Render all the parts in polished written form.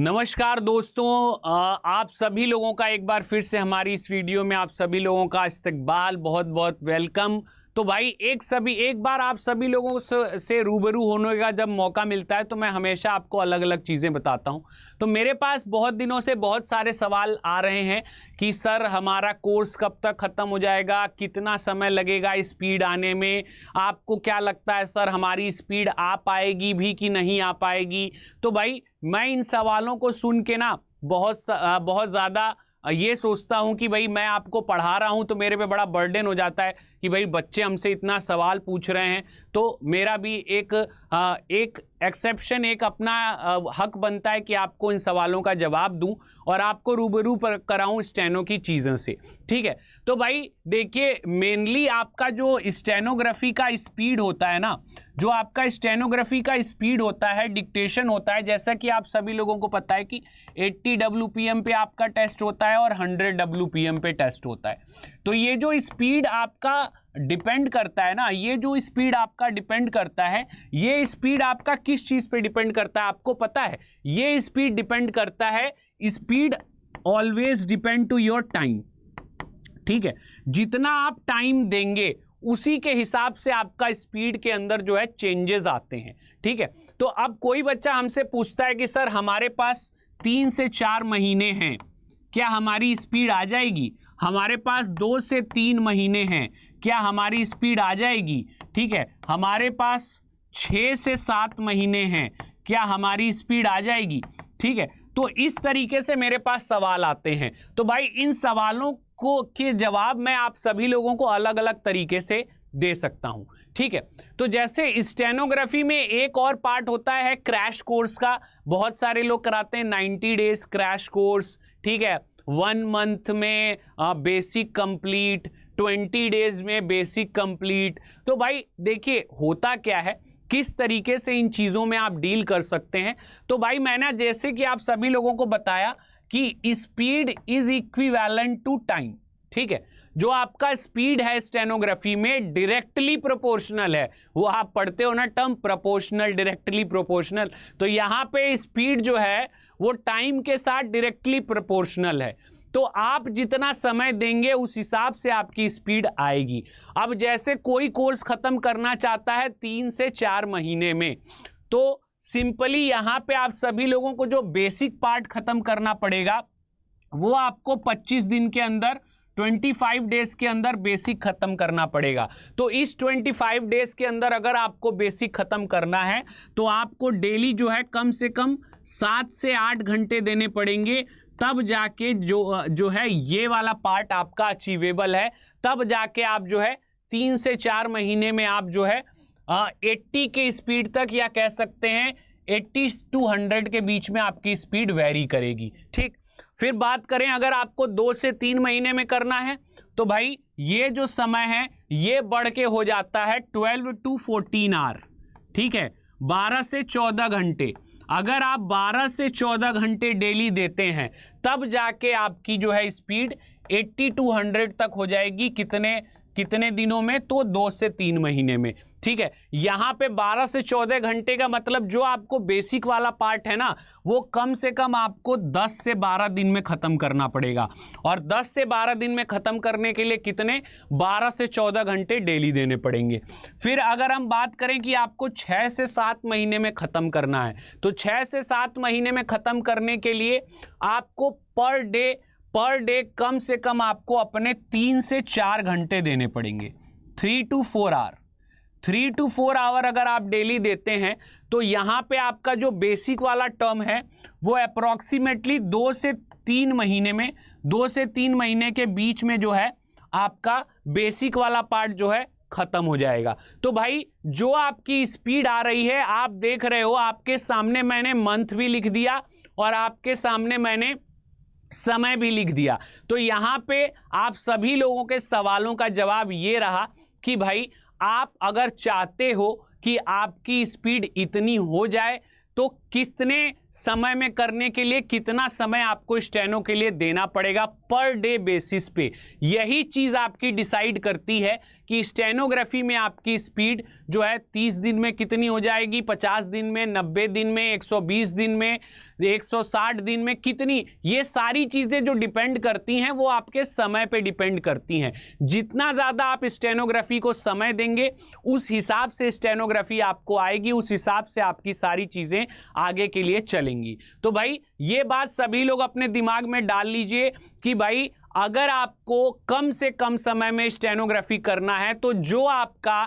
नमस्कार दोस्तों, आप सभी लोगों का एक बार फिर से हमारी इस वीडियो में आप सभी लोगों का इस्तकबाल, बहुत बहुत वेलकम। तो भाई एक बार आप सभी लोगों से रूबरू होने का जब मौका मिलता है तो मैं हमेशा आपको अलग अलग चीज़ें बताता हूं। तो मेरे पास बहुत दिनों से बहुत सारे सवाल आ रहे हैं कि सर हमारा कोर्स कब तक ख़त्म हो जाएगा, कितना समय लगेगा स्पीड आने में, आपको क्या लगता है सर हमारी स्पीड आ पाएगी भी कि नहीं आ पाएगी। तो भाई मैं इन सवालों को सुन के ना बहुत ज़्यादा ये सोचता हूँ कि भाई मैं आपको पढ़ा रहा हूँ तो मेरे पे बड़ा बर्डन हो जाता है कि भाई बच्चे हमसे इतना सवाल पूछ रहे हैं, तो मेरा भी एक एक्सेप्शन, एक अपना हक बनता है कि आपको इन सवालों का जवाब दूं और आपको रूबरू कराऊं स्टेनो की चीज़ों से। ठीक है, तो भाई देखिए मेनली आपका जो स्टेनोग्राफी का स्पीड होता है ना, जो आपका स्टेनोग्राफी का स्पीड होता है, डिक्टेशन होता है, जैसा कि आप सभी लोगों को पता है कि 80 WPM पे आपका टेस्ट होता है और 100 WPM पे टेस्ट होता है। तो ये जो स्पीड आपका डिपेंड करता है ना, ये जो स्पीड आपका डिपेंड करता है, ये स्पीड आपका किस चीज़ पे डिपेंड करता है आपको पता है? ये स्पीड डिपेंड करता है, speed always depend to your time. ठीक है, जितना आप टाइम देंगे उसी के हिसाब से आपका स्पीड के अंदर जो है चेंजेस आते हैं। ठीक है, तो अब कोई बच्चा हमसे पूछता है कि सर हमारे पास 3 से 4 महीने हैं, क्या हमारी स्पीड आ जाएगी? हमारे पास 2 से 3 महीने हैं, क्या हमारी स्पीड आ जाएगी? ठीक है, हमारे पास 6 से 7 महीने हैं, क्या हमारी स्पीड आ जाएगी? ठीक है, तो इस तरीके से मेरे पास सवाल आते हैं। तो भाई इन सवालों के जवाब मैं आप सभी लोगों को अलग अलग तरीके से दे सकता हूं। ठीक है, तो जैसे स्टेनोग्राफी में एक और पार्ट होता है क्रैश कोर्स का, बहुत सारे लोग कराते हैं 90 डेज क्रैश कोर्स। ठीक है, 1 मंथ में बेसिक कंप्लीट, 20 डेज में बेसिक कंप्लीट। तो भाई देखिए होता क्या है, किस तरीके से इन चीज़ों में आप डील कर सकते हैं। तो भाई मैंने जैसे कि आप सभी लोगों को बताया कि speed is equivalent to time. ठीक है, जो आपका स्पीड है स्टेनोग्राफी में डायरेक्टली प्रोपोर्शनल है, वो आप पढ़ते हो ना टर्म प्रोपोर्शनल, डायरेक्टली प्रोपोर्शनल, तो यहाँ पे स्पीड जो है वो टाइम के साथ डायरेक्टली प्रोपोर्शनल है। तो आप जितना समय देंगे उस हिसाब से आपकी स्पीड आएगी। अब जैसे कोई कोर्स खत्म करना चाहता है 3 से 4 महीने में, तो सिंपली यहाँ पे आप सभी लोगों को जो बेसिक पार्ट खत्म करना पड़ेगा वो आपको 25 दिन के अंदर, 25 डेज के अंदर बेसिक खत्म करना पड़ेगा। तो इस 25 डेज के अंदर अगर आपको बेसिक खत्म करना है तो आपको डेली जो है कम से कम 7 से 8 घंटे देने पड़ेंगे, तब जाके जो है ये वाला पार्ट आपका अचीवेबल है। तब जाके आप जो है 3 से 4 महीने में आप जो है 80 के स्पीड तक, या कह सकते हैं 80 to 100 के बीच में आपकी स्पीड वेरी करेगी। ठीक, फिर बात करें अगर आपको 2 से 3 महीने में करना है तो भाई ये जो समय है ये बढ़ के हो जाता है 12 to 14 आवर। ठीक है, 12 से 14 घंटे। अगर आप 12 से 14 घंटे डेली देते हैं तब जाके आपकी जो है स्पीड 80 to 100 तक हो जाएगी। कितने दिनों में? तो 2 से 3 महीने में। ठीक है, यहाँ पे 12 से 14 घंटे का मतलब जो आपको बेसिक वाला पार्ट है ना, वो कम से कम आपको 10 से 12 दिन में ख़त्म करना पड़ेगा। और 10 से 12 दिन में ख़त्म करने के लिए कितने? 12 से 14 घंटे डेली देने पड़ेंगे। फिर अगर हम बात करें कि आपको 6 से 7 महीने में ख़त्म करना है, तो 6 से 7 महीने में ख़त्म करने के लिए आपको पर डे कम से कम आपको अपने 3 से 4 घंटे देने पड़ेंगे। 3 to 4 आवर, 3 to 4 आवर अगर आप डेली देते हैं तो यहाँ पे आपका जो बेसिक वाला टर्म है वो अप्रॉक्सीमेटली 2 से 3 महीने में, 2 से 3 महीने के बीच में जो है आपका बेसिक वाला पार्ट जो है खत्म हो जाएगा। तो भाई जो आपकी स्पीड आ रही है आप देख रहे हो, आपके सामने मैंने मंथ भी लिख दिया और आपके सामने मैंने समय भी लिख दिया। तो यहाँ पे आप सभी लोगों के सवालों का जवाब ये रहा कि भाई आप अगर चाहते हो कि आपकी स्पीड इतनी हो जाए तो कितने समय में करने के लिए कितना समय आपको स्टेनो के लिए देना पड़ेगा पर डे बेसिस पे। यही चीज़ आपकी डिसाइड करती है कि स्टेनोग्राफी में आपकी स्पीड जो है 30 दिन में कितनी हो जाएगी, 50 दिन में, 90 दिन में, 120 दिन में, 160 दिन में कितनी। ये सारी चीज़ें जो डिपेंड करती हैं वो आपके समय पे डिपेंड करती हैं। जितना ज़्यादा आप स्टेनोग्राफी को समय देंगे उस हिसाब से स्टेनोग्राफी आपको आएगी, उस हिसाब से आपकी सारी चीज़ें आगे के लिए चलेंगी। तो भाई ये बात सभी लोग अपने दिमाग में डाल लीजिए कि भाई अगर आपको कम से कम समय में स्टेनोग्राफी करना है तो जो आपका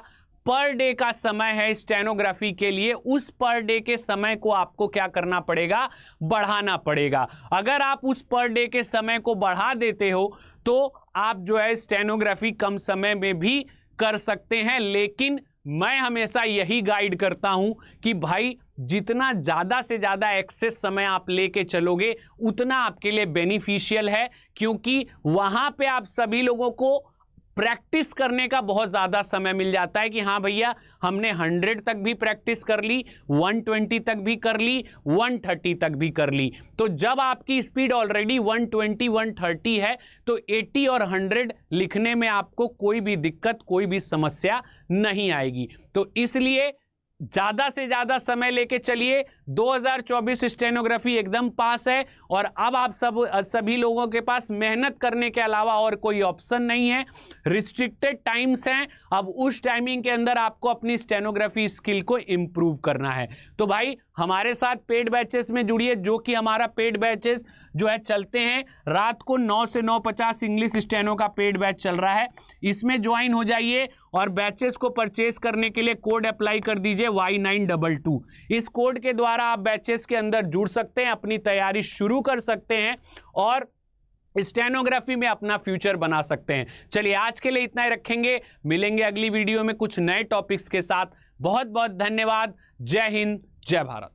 पर डे का समय है स्टेनोग्राफी के लिए, उस पर डे के समय को आपको क्या करना पड़ेगा, बढ़ाना पड़ेगा। अगर आप उस पर डे के समय को बढ़ा देते हो तो आप जो है स्टेनोग्राफी कम समय में भी कर सकते हैं। लेकिन मैं हमेशा यही गाइड करता हूं कि भाई जितना ज़्यादा से ज़्यादा एक्सेस समय आप लेके चलोगे उतना आपके लिए बेनिफिशियल है, क्योंकि वहाँ पे आप सभी लोगों को प्रैक्टिस करने का बहुत ज़्यादा समय मिल जाता है कि हाँ भैया हमने 100 तक भी प्रैक्टिस कर ली, 120 तक भी कर ली, 130 तक भी कर ली। तो जब आपकी स्पीड ऑलरेडी 120 130 है तो 80 और 100 लिखने में आपको कोई भी दिक्कत, कोई भी समस्या नहीं आएगी। तो इसलिए ज़्यादा से ज़्यादा समय लेके चलिए। 2024 स्टेनोग्राफी एकदम पास है और अब आप सभी लोगों के पास मेहनत करने के अलावा और कोई ऑप्शन नहीं है। रिस्ट्रिक्टेड टाइम्स हैं, अब उस टाइमिंग के अंदर आपको अपनी स्टेनोग्राफी स्किल को इम्प्रूव करना है। तो भाई हमारे साथ पेड बैचेस में जुड़िए, जो कि हमारा पेड बैचेस जो है चलते हैं रात को 9 से 9:50 इंग्लिश स्टेनो का पेड बैच चल रहा है। इसमें ज्वाइन हो जाइए और बैचेस को परचेस करने के लिए कोड अप्लाई कर दीजिए Y922। इस कोड के द्वारा आप बैचेस के अंदर जुड़ सकते हैं, अपनी तैयारी शुरू कर सकते हैं और स्टेनोग्राफी में अपना फ्यूचर बना सकते हैं। चलिए आज के लिए इतना ही रखेंगे, मिलेंगे अगली वीडियो में कुछ नए टॉपिक्स के साथ। बहुत बहुत धन्यवाद। जय हिंद, जय भारत।